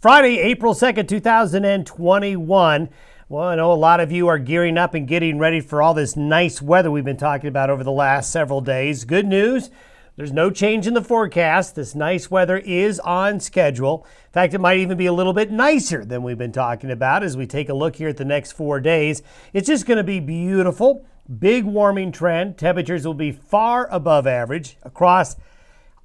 Friday, April 2nd, 2021. Well, I know a lot of you are gearing up and getting ready for all this nice weather we've been talking about over the last several days. Good news, there's no change in the forecast. This nice weather is on schedule. In fact, it might even be a little bit nicer than we've been talking about as we take a look here at the next 4 days. It's just going to be beautiful. Big warming trend. Temperatures will be far above average across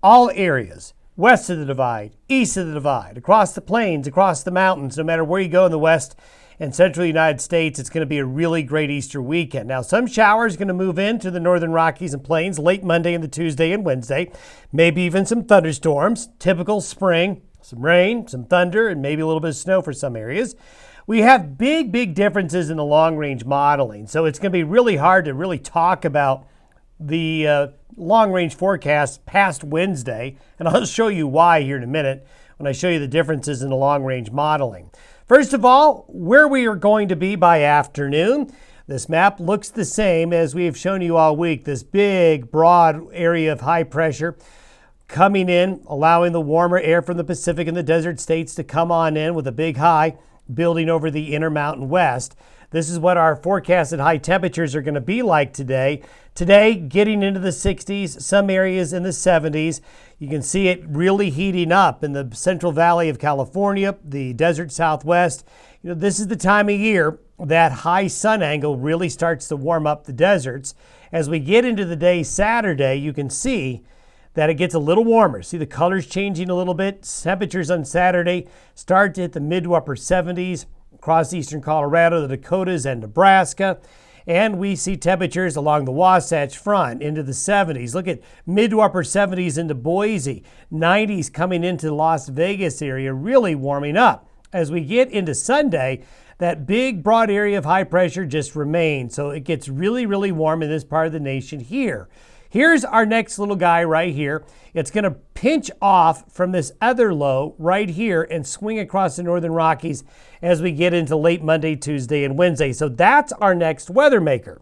all areas. West of the divide, east of the divide, across the plains, across the mountains, no matter where you go in the west and central United States, it's going to be a really great Easter weekend. Now, some showers are going to move into the northern Rockies and plains late Monday and the Tuesday and Wednesday. Maybe even some thunderstorms, typical spring, some rain, some thunder, and maybe a little bit of snow for some areas. We have big differences in the long-range modeling, so it's going to be really hard to really talk about the long-range forecast past Wednesday, and I'll show you why here in a minute when I show you the differences in the long-range modeling. First of all, where we are going to be by afternoon. This map looks the same as we have shown you all week. This big, broad area of high pressure coming in, allowing the warmer air from the Pacific and the desert states to come on in with a big high building over the Intermountain West. This is what our forecasted high temperatures are going to be like today. Today, getting into the 60s, some areas in the 70s. You can see it really heating up in the Central Valley of California, the desert Southwest. You know, this is the time of year that high sun angle really starts to warm up the deserts. As we get into the day Saturday, you can see that it gets a little warmer. See the colors changing a little bit. Temperatures on Saturday start to hit the mid to upper 70s. Across eastern Colorado, the Dakotas, and Nebraska. And we see temperatures along the Wasatch Front into the 70s. Look at mid to upper 70s into Boise. 90s coming into the Las Vegas area, really warming up. As we get into Sunday, that big broad area of high pressure just remains. So it gets really warm in this part of the nation here. Here's our next little guy right here. It's going to pinch off from this other low right here and swing across the northern Rockies as we get into late Monday, Tuesday, and Wednesday. So that's our next weather maker.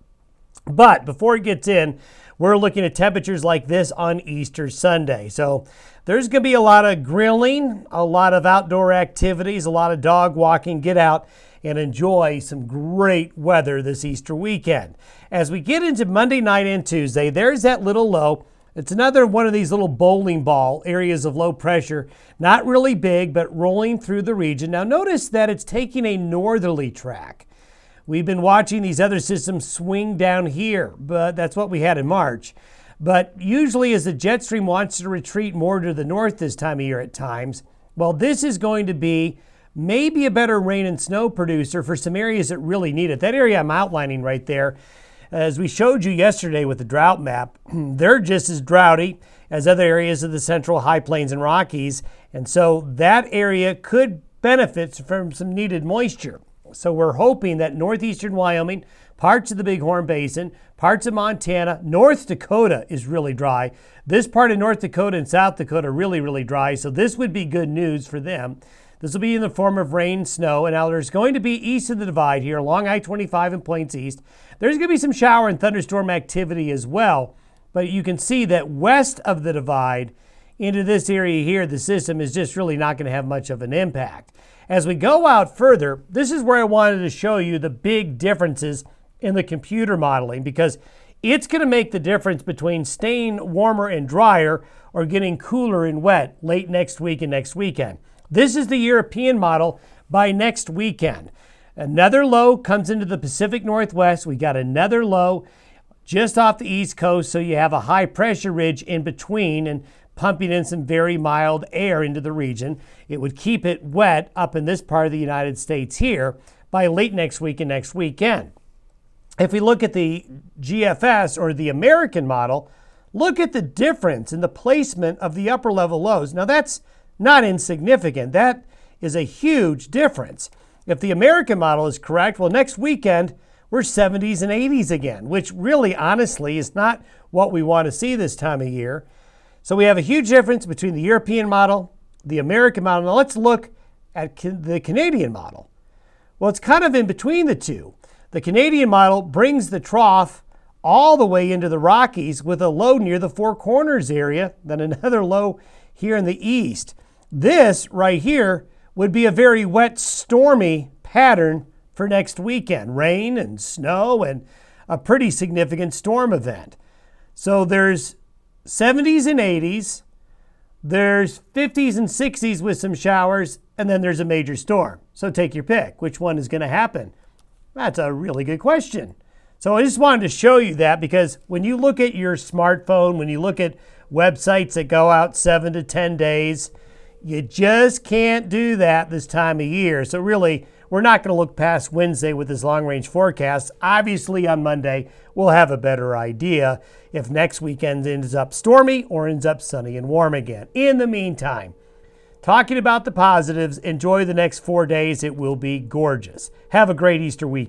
But before it gets in, we're looking at temperatures like this on Easter Sunday. So there's going to be a lot of grilling, a lot of outdoor activities, a lot of dog walking. Get out and enjoy some great weather this Easter weekend. As we get into Monday night and Tuesday, there's that little low. It's another one of these little bowling ball areas of low pressure, not really big, but rolling through the region. Now notice that it's taking a northerly track. We've been watching these other systems swing down here, but that's what we had in March. But usually as the jet stream wants to retreat more to the north this time of year at times, well, this is going to be maybe a better rain and snow producer for some areas that really need it. That area I'm outlining right there, as we showed you yesterday with the drought map, they're just as droughty as other areas of the central high plains and Rockies. And so that area could benefit from some needed moisture. So we're hoping that northeastern Wyoming, parts of the Bighorn Basin, parts of Montana, North Dakota is really dry. This part of North Dakota and South Dakota are really dry. So this would be good news for them. This will be in the form of rain, snow, and now there's going to be east of the divide here along I-25 and Plains East. There's going to be some shower and thunderstorm activity as well, but you can see that west of the divide into this area here, the system is just really not going to have much of an impact. As we go out further, this is where I wanted to show you the big differences in the computer modeling, because it's going to make the difference between staying warmer and drier or getting cooler and wet late next week and next weekend. This is the European model by next weekend. Another low comes into the Pacific Northwest. We got another low just off the East Coast, so you have a high pressure ridge in between and pumping in some very mild air into the region. It would keep it wet up in this part of the United States here by late next week and next weekend. If we look at the GFS or the American model, look at the difference in the placement of the upper level lows. Now that's not insignificant. That is a huge difference. If the American model is correct, well, next weekend we're 70s and 80s again, which really, honestly, is not what we want to see this time of year. So we have a huge difference between the European model, the American model. Now let's look at the Canadian model. Well, it's kind of in between the two. The Canadian model brings the trough all the way into the Rockies with a low near the Four Corners area, then another low here in the east. This right here would be a very wet, stormy pattern for next weekend. Rain and snow and a pretty significant storm event. So there's 70s and 80s, there's 50s and 60s with some showers, and then there's a major storm. So take your pick. Which one is going to happen? That's a really good question. So I just wanted to show you that, because when you look at your smartphone, when you look at websites that go out 7 to 10 days, you just can't do that this time of year. So really, we're not going to look past Wednesday with this long-range forecast. Obviously, on Monday, we'll have a better idea if next weekend ends up stormy or ends up sunny and warm again. In the meantime, talking about the positives, enjoy the next 4 days. It will be gorgeous. Have a great Easter weekend.